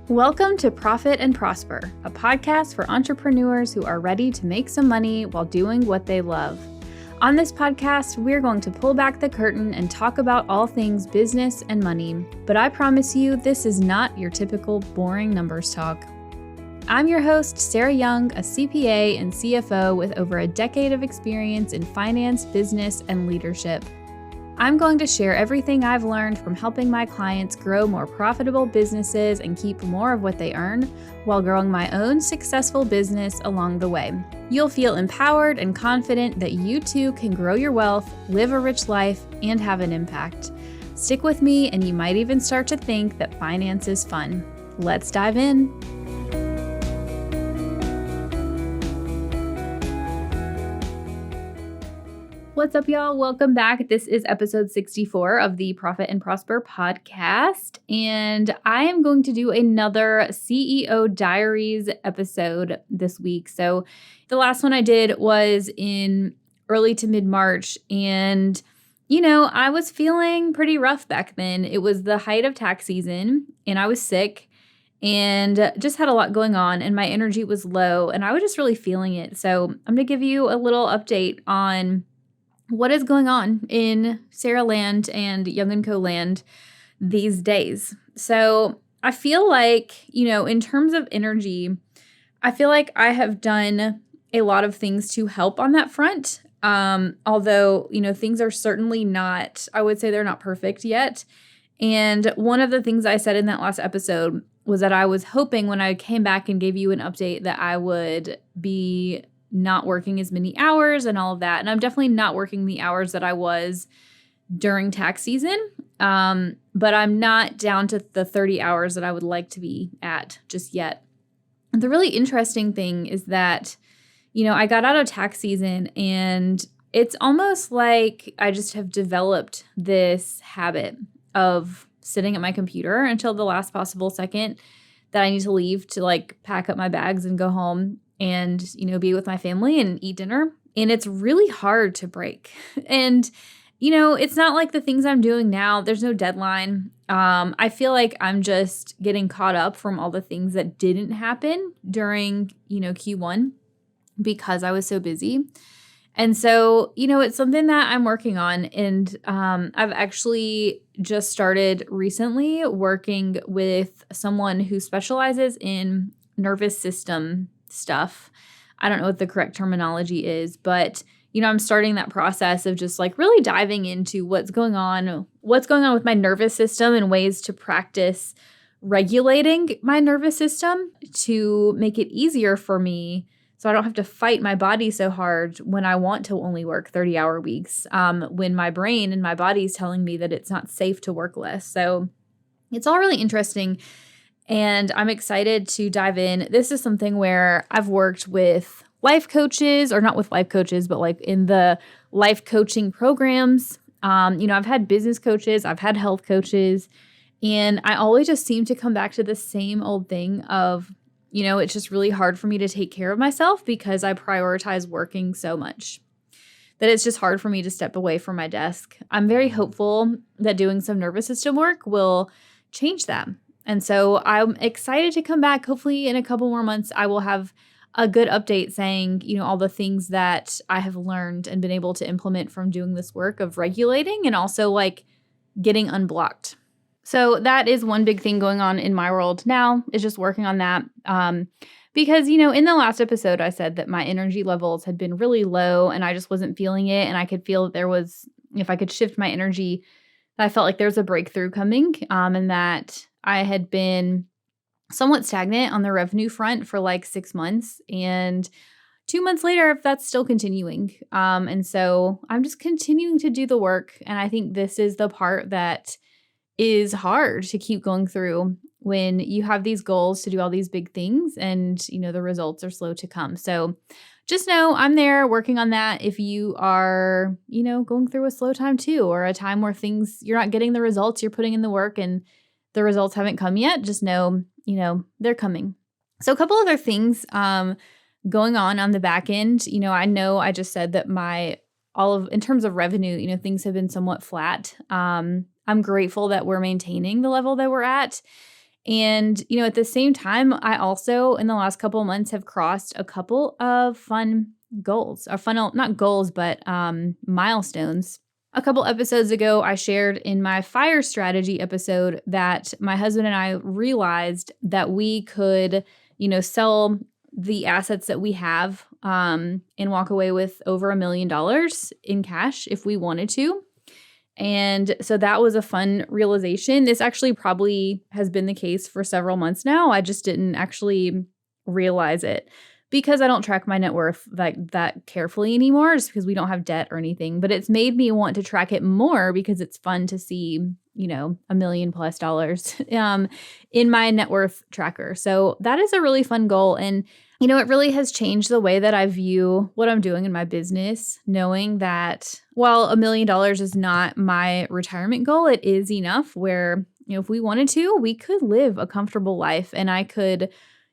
Welcome to Profit and Prosper, a podcast for entrepreneurs who are ready to make some money while doing what they love. On this podcast, we're going to pull back the curtain and talk about all things business and money. But I promise you, this is not your typical boring numbers talk. I'm your host, Sarah Young, a CPA and CFO with over a decade of experience in finance, business, and leadership. I'm going to share everything I've learned from helping my clients grow more profitable businesses and keep more of what they earn while growing my own successful business along the way. You'll feel empowered and confident that you too can grow your wealth, live a rich life, and have an impact. Stick with me and you might even start to think that finance is fun. Let's dive in. What's up, y'all? Welcome back. This is episode 64 of the Profit and Prosper podcast, and I am going to do another CEO Diaries episode this week. So the last one I did was in early to mid-March, and I was feeling pretty rough back then. It was the height of tax season, and I was sick and just had a lot going on, and my energy was low, and I was just really feeling it. So I'm going to give you a little update on what is going on in Sarah Land and Young & Co. Land these days. So I feel like, in terms of energy, I feel like I have done a lot of things to help on that front. Although, things are certainly not, I would say they're not perfect yet. And one of the things I said in that last episode was that I was hoping when I came back and gave you an update that I would be not working as many hours and all of that. And I'm definitely not working the hours that I was during tax season. But I'm not down to the 30 hours that I would like to be at just yet. And the really interesting thing is that, I got out of tax season and it's almost like I just have developed this habit of sitting at my computer until the last possible second that I need to leave to pack up my bags and go home and, be with my family and eat dinner. And it's really hard to break. And, it's not like the things I'm doing now, there's no deadline. I feel like I'm just getting caught up from all the things that didn't happen during, Q1 because I was so busy. And so, it's something that I'm working on. And I've actually just started recently working with someone who specializes in nervous system stuff. I don't know what the correct terminology is, but I'm starting that process of just really diving into what's going on with my nervous system and ways to practice regulating my nervous system to make it easier for me so I don't have to fight my body so hard when I want to only work 30-hour weeks, when my brain and my body is telling me that it's not safe to work less. So it's all really interesting. And I'm excited to dive in. This is something where I've worked with life coaches, or not with life coaches, but in the life coaching programs. I've had business coaches, I've had health coaches, and I always just seem to come back to the same old thing of, it's just really hard for me to take care of myself because I prioritize working so much that it's just hard for me to step away from my desk. I'm very hopeful that doing some nervous system work will change that. And so I'm excited to come back. Hopefully in a couple more months, I will have a good update saying, all the things that I have learned and been able to implement from doing this work of regulating and also getting unblocked. So that is one big thing going on in my world now, is just working on that. Because, in the last episode, I said that my energy levels had been really low and I just wasn't feeling it. And I could feel that if I could shift my energy, I felt like there was a breakthrough coming, and that I had been somewhat stagnant on the revenue front for 6 months, and 2 months later, that's still continuing. And so I'm just continuing to do the work. And I think this is the part that is hard to keep going through when you have these goals to do all these big things and, the results are slow to come. So just know I'm there working on that. If you are, going through a slow time too, or a time where you're not getting the results, you're putting in the work and the results haven't come yet, just know, they're coming. So a couple other things going on the back end. I know I just said that in terms of revenue, things have been somewhat flat. I'm grateful that we're maintaining the level that we're at. And, at the same time, I also, in the last couple of months, have crossed a couple of fun goals, or fun, not goals, but milestones. A couple episodes ago, I shared in my fire strategy episode that my husband and I realized that we could, sell the assets that we have and walk away with over $1 million in cash if we wanted to. And so that was a fun realization. This actually probably has been the case for several months now. I just didn't actually realize it because I don't track my net worth like that carefully anymore, just because we don't have debt or anything. But it's made me want to track it more because it's fun to see, $1 million+ in my net worth tracker. So that is a really fun goal. And it really has changed the way that I view what I'm doing in my business, knowing that while $1 million is not my retirement goal, it is enough where, if we wanted to, we could live a comfortable life, and I could,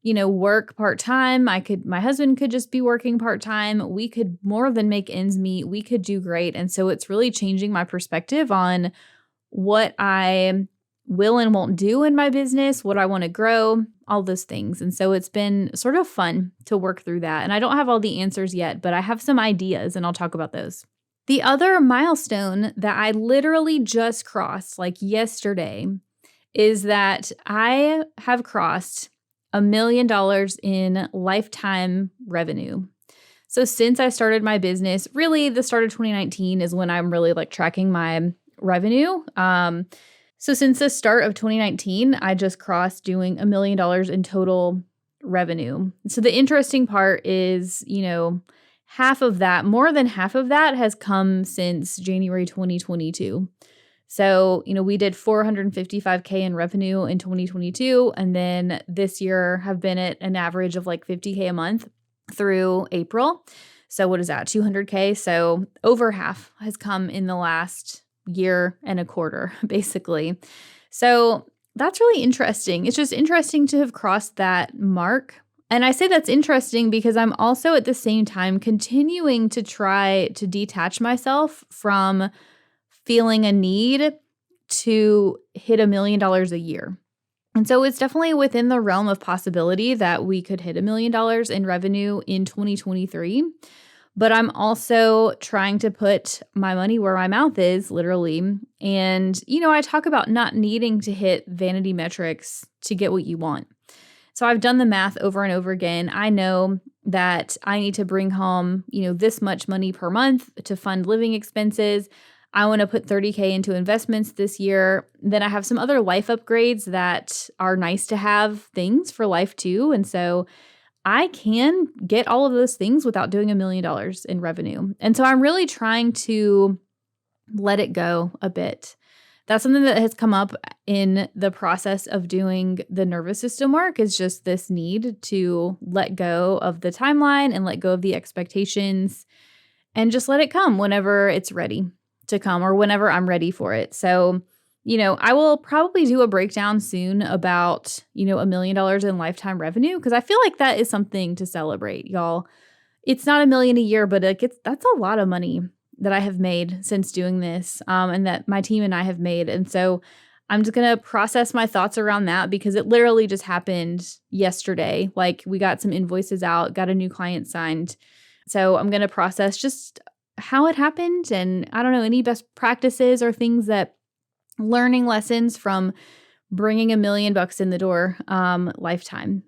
work part-time. My husband could just be working part-time. We could more than make ends meet. We could do great. And so it's really changing my perspective on what I will and won't do in my business, what I want to grow, all those things. And so it's been sort of fun to work through that. And I don't have all the answers yet, but I have some ideas and I'll talk about those. The other milestone that I literally just crossed like yesterday is that I have crossed $1 million in lifetime revenue. So since I started my business, really the start of 2019 is when I'm really like tracking my revenue. So since the start of 2019, I just crossed doing $1 million in total revenue. So the interesting part is, half of that, more than half of that has come since January 2022. So, we did $455K in revenue in 2022. And then this year have been at an average of like $50K a month through April. So what is that? $200K. So over half has come in the last year and a quarter, basically. So that's really interesting. It's just interesting to have crossed that mark. And I say that's interesting because I'm also at the same time continuing to try to detach myself from feeling a need to hit $1 million a year. And so it's definitely within the realm of possibility that we could hit $1 million in revenue in 2023. But I'm also trying to put my money where my mouth is, literally. And, I talk about not needing to hit vanity metrics to get what you want. So I've done the math over and over again. I know that I need to bring home, this much money per month to fund living expenses. I want to put $30K into investments this year. Then I have some other life upgrades that are nice to have things for life too. And so I can get all of those things without doing $1 million in revenue. And so I'm really trying to let it go a bit. That's something that has come up in the process of doing the nervous system work, is just this need to let go of the timeline and let go of the expectations and just let it come whenever it's ready to come or whenever I'm ready for it. So, I will probably do a breakdown soon about, $1 million in lifetime revenue, because I feel like that is something to celebrate, y'all. It's not $1 million a year, but that's a lot of money that I have made since doing this, and that my team and I have made. And so I'm just going to process my thoughts around that because it literally just happened yesterday. Like, we got some invoices out, got a new client signed. So I'm going to process just how it happened, and I don't know, any best practices or things that learning lessons from bringing $1 million in the door lifetime.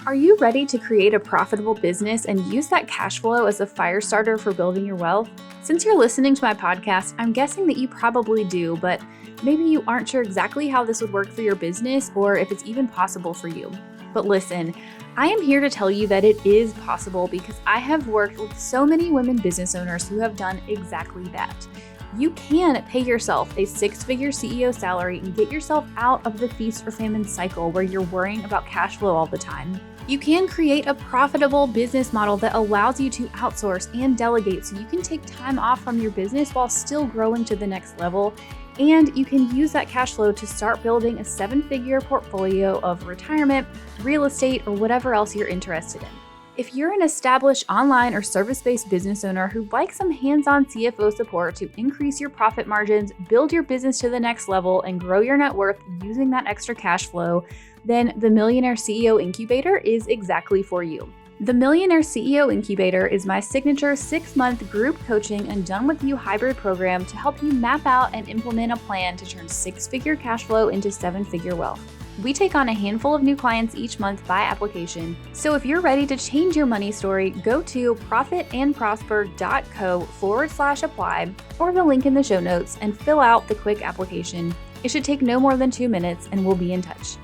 Are you ready to create a profitable business and use that cash flow as a fire starter for building your wealth? Since you're listening to my podcast, I'm guessing that you probably do, but maybe you aren't sure exactly how this would work for your business or if it's even possible for you. But listen, I am here to tell you that it is possible because I have worked with so many women business owners who have done exactly that. You can pay yourself a 6-figure CEO salary and get yourself out of the feast or famine cycle where you're worrying about cash flow all the time. You can create a profitable business model that allows you to outsource and delegate so you can take time off from your business while still growing to the next level. And you can use that cash flow to start building a 7-figure portfolio of retirement, real estate, or whatever else you're interested in. If you're an established online or service-based business owner who'd like some hands-on CFO support to increase your profit margins, build your business to the next level, and grow your net worth using that extra cash flow, then the Millionaire CEO Incubator is exactly for you. The Millionaire CEO Incubator is my signature 6-month group coaching and done-with-you hybrid program to help you map out and implement a plan to turn 6-figure cash flow into 7-figure wealth. We take on a handful of new clients each month by application. So if you're ready to change your money story, go to profitandprosper.co/apply or the link in the show notes and fill out the quick application. It should take no more than 2 minutes and we'll be in touch.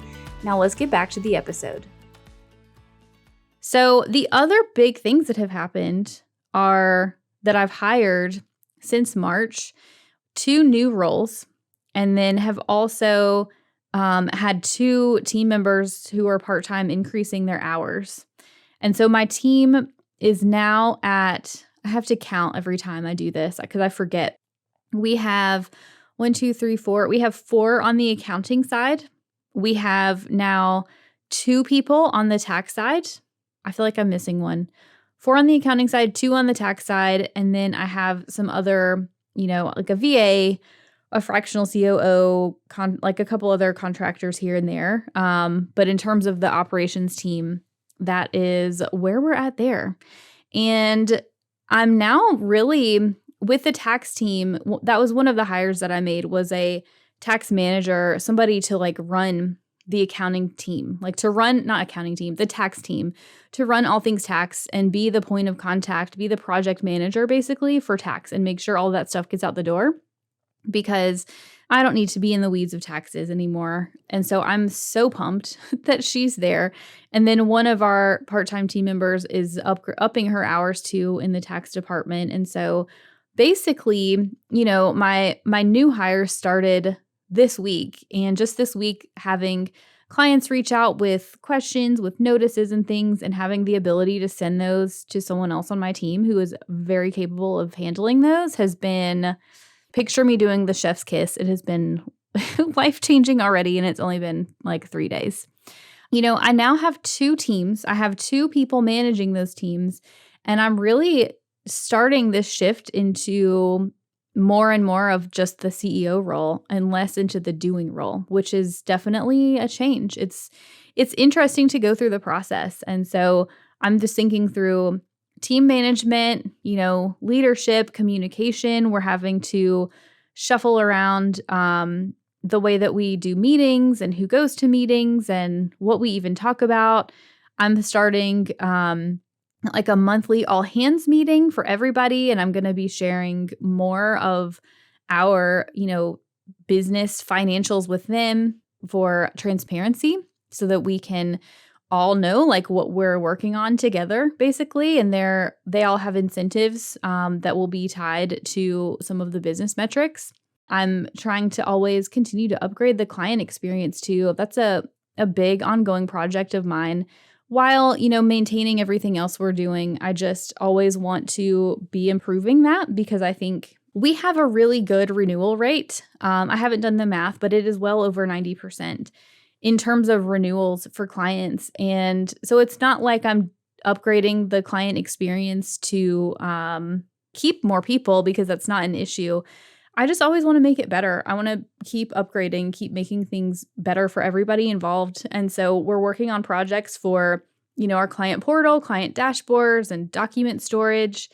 Now let's get back to the episode. So the other big things that have happened are that I've hired since March 2 new roles, and then have also had 2 team members who are part-time increasing their hours. And so my team is now at, I have to count every time I do this because I forget. We have 1, 2, 3, 4. We have 4 on the accounting side. We have now 2 people on the tax side. I feel like I'm missing one. 4 on the accounting side, 2 on the tax side, and then I have some other, like a VA, a fractional COO, like a couple other contractors here and there. But in terms of the operations team, that is where we're at there. And I'm now really with the tax team. That was one of the hires that I made, was a tax manager, somebody to like run the accounting team, like to run, not accounting team, the tax team, to run all things tax and be the point of contact, be the project manager basically for tax and make sure all that stuff gets out the door, because I don't need to be in the weeds of taxes anymore. And so I'm so pumped that she's there. And then one of our part-time team members is upping her hours too in the tax department. And so basically, my new hire started this week, and just this week having clients reach out with questions, with notices and things, and having the ability to send those to someone else on my team who is very capable of handling those has been, picture me doing the chef's kiss. It has been life-changing already, and it's only been like 3 days. I now have 2 teams. I have 2 people managing those teams, and I'm really starting this shift into more and more of just the CEO role and less into the doing role, which is definitely a change. It's interesting to go through the process. And so I'm just thinking through team management, leadership, communication. We're having to shuffle around the way that we do meetings and who goes to meetings and what we even talk about. I'm starting like a monthly all hands meeting for everybody. And I'm going to be sharing more of our, business financials with them for transparency so that we can all know like what we're working on together basically. And they all have incentives that will be tied to some of the business metrics. I'm trying to always continue to upgrade the client experience too. That's a big ongoing project of mine. While, maintaining everything else we're doing, I just always want to be improving that because I think we have a really good renewal rate. I haven't done the math, but it is well over 90% in terms of renewals for clients. And so it's not like I'm upgrading the client experience to keep more people, because that's not an issue. I just always want to make it better. I want to keep upgrading, keep making things better for everybody involved. And so we're working on projects for, our client portal, client dashboards, and document storage.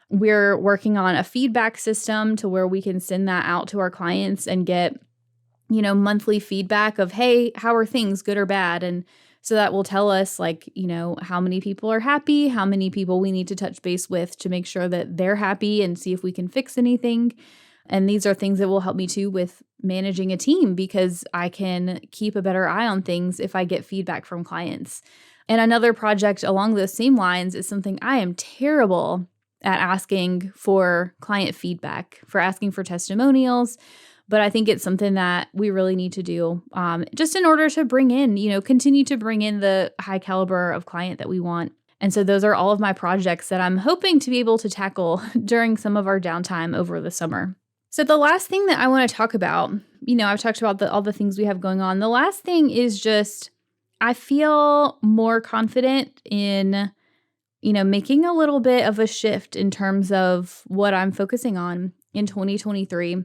We're working on a feedback system to where we can send that out to our clients and get, monthly feedback of, hey, how are things, good or bad? And so that will tell us like, how many people are happy, how many people we need to touch base with to make sure that they're happy and see if we can fix anything. And these are things that will help me too with managing a team, because I can keep a better eye on things if I get feedback from clients. And another project along those same lines is something I am terrible at asking for client feedback, for asking for testimonials. But I think it's something that we really need to do just in order to bring in, continue to bring in the high caliber of client that we want. And so those are all of my projects that I'm hoping to be able to tackle during some of our downtime over the summer. So the last thing that I want to talk about, I've talked about all the things we have going on. The last thing is just, I feel more confident in making a little bit of a shift in terms of what I'm focusing on in 2023.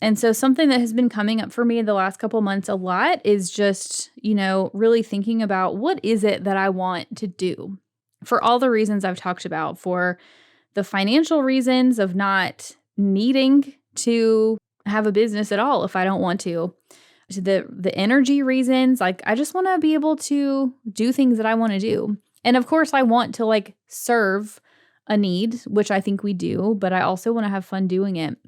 And so something that has been coming up for me the last couple months a lot is just, really thinking about what is it that I want to do for all the reasons I've talked about, for the financial reasons of not needing to have a business at all if I don't want to the energy reasons, like I just want to be able to do things that I want to do. And of course I want to like serve a need, which I think we do, but I also want to have fun doing it.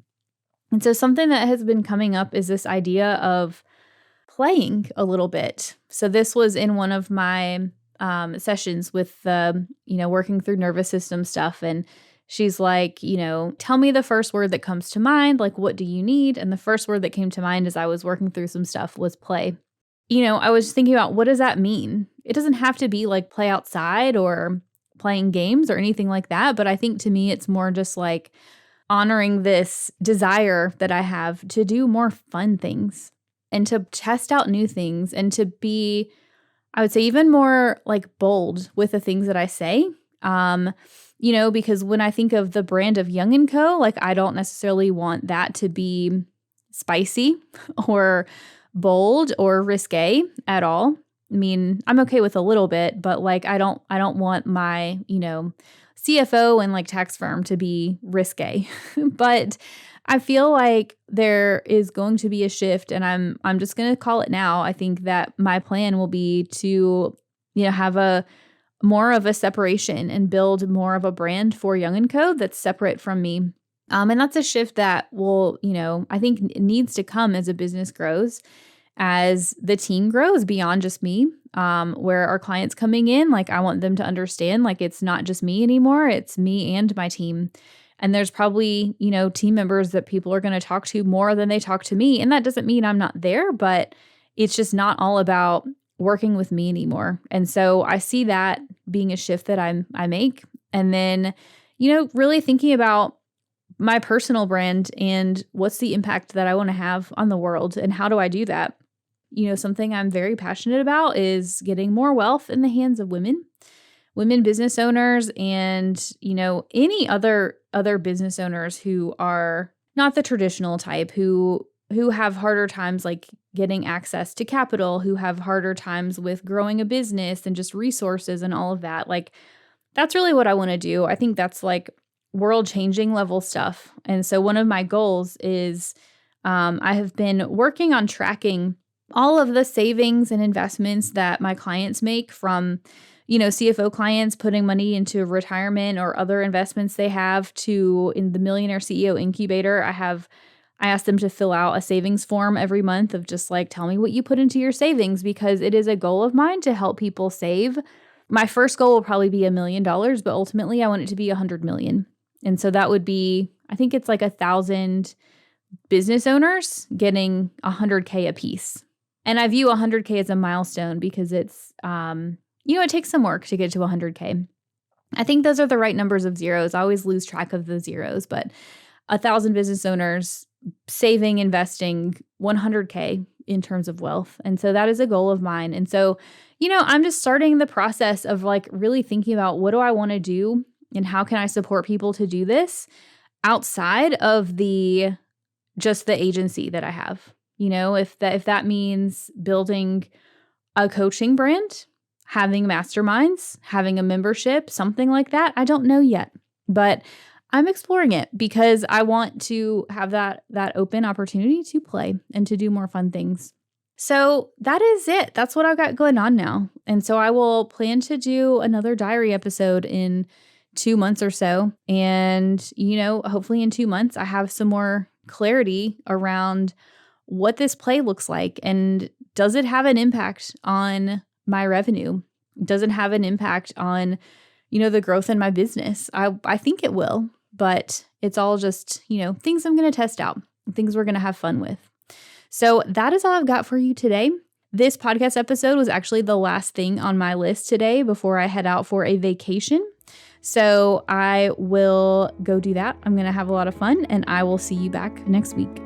And so something that has been coming up is this idea of playing a little bit. So this was in one of my sessions with the, working through nervous system stuff. And she's like, tell me the first word that comes to mind. Like, what do you need? And the first word that came to mind as I was working through some stuff was play. I was thinking about, what does that mean? It doesn't have to be like play outside or playing games or anything like that. But I think to me, it's more just like honoring this desire that I have to do more fun things and to test out new things and to be, I would say, even more like bold with the things that I say. Because when I think of the brand of Young & Co., like I don't necessarily want that to be spicy or bold or risque at all. I mean, I'm okay with a little bit, but like I don't want my, CFO and like tax firm to be risque. But I feel like there is going to be a shift, and I'm just going to call it now. I think that my plan will be to, have a more of a separation and build more of a brand for Young & Co. that's separate from me. And that's a shift that will, I think needs to come as a business grows, as the team grows beyond just me, where our clients coming in, like I want them to understand, like it's not just me anymore, it's me and my team. And there's probably, team members that people are going to talk to more than they talk to me. And that doesn't mean I'm not there, but it's just not all about working with me anymore. And so I see that being a shift that I make. And then, really thinking about my personal brand and what's the impact that I want to have on the world and how do I do that? Something I'm very passionate about is getting more wealth in the hands of women business owners, and, any other business owners who are not the traditional type, who have harder times like getting access to capital, who have harder times with growing a business and just resources and all of that. Like, that's really what I want to do. I think that's like world-changing level stuff. And so one of my goals is I have been working on tracking all of the savings and investments that my clients make from, CFO clients putting money into retirement or other investments they have, to in the Millionaire CEO Incubator. I ask them to fill out a savings form every month of just like, tell me what you put into your savings, because it is a goal of mine to help people save. My first goal will probably be $1 million, but ultimately I want it to be 100 million. And so that would be, I think it's like 1,000 business owners getting 100K a piece. And I view 100K as a milestone because it's, it takes some work to get to 100K. I think those are the right numbers of zeros. I always lose track of the zeros, but 1,000 business owners saving, investing 100K in terms of wealth. And so that is a goal of mine. And so, I'm just starting the process of like really thinking about, what do I want to do and how can I support people to do this outside of just the agency that I have. If that means building a coaching brand, having masterminds, having a membership, something like that, I don't know yet, but I'm exploring it because I want to have that open opportunity to play and to do more fun things. So that is it. That's what I've got going on now. And so I will plan to do another diary episode in 2 months or so. And, hopefully in 2 months, I have some more clarity around what this play looks like. And does it have an impact on my revenue? Does it have an impact on, the growth in my business? I think it will, but it's all just, things I'm going to test out, things we're going to have fun with. So that is all I've got for you today. This podcast episode was actually the last thing on my list today before I head out for a vacation. So I will go do that. I'm going to have a lot of fun, and I will see you back next week.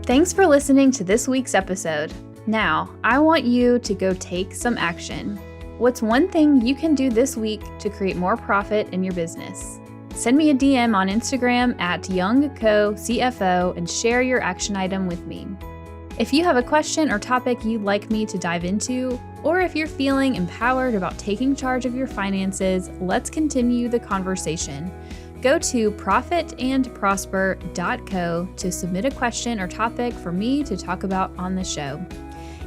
Thanks for listening to this week's episode. Now, I want you to go take some action. What's one thing you can do this week to create more profit in your business? Send me a DM on Instagram at YoungCoCFO and share your action item with me. If you have a question or topic you'd like me to dive into, or if you're feeling empowered about taking charge of your finances, let's continue the conversation. Go to profitandprosper.co to submit a question or topic for me to talk about on the show.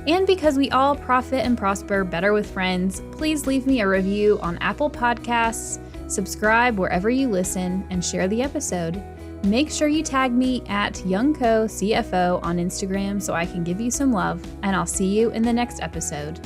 And because we all profit and prosper better with friends, please leave me a review on Apple Podcasts, subscribe wherever you listen, and share the episode. Make sure you tag me at YoungCoCFO on Instagram so I can give you some love, and I'll see you in the next episode.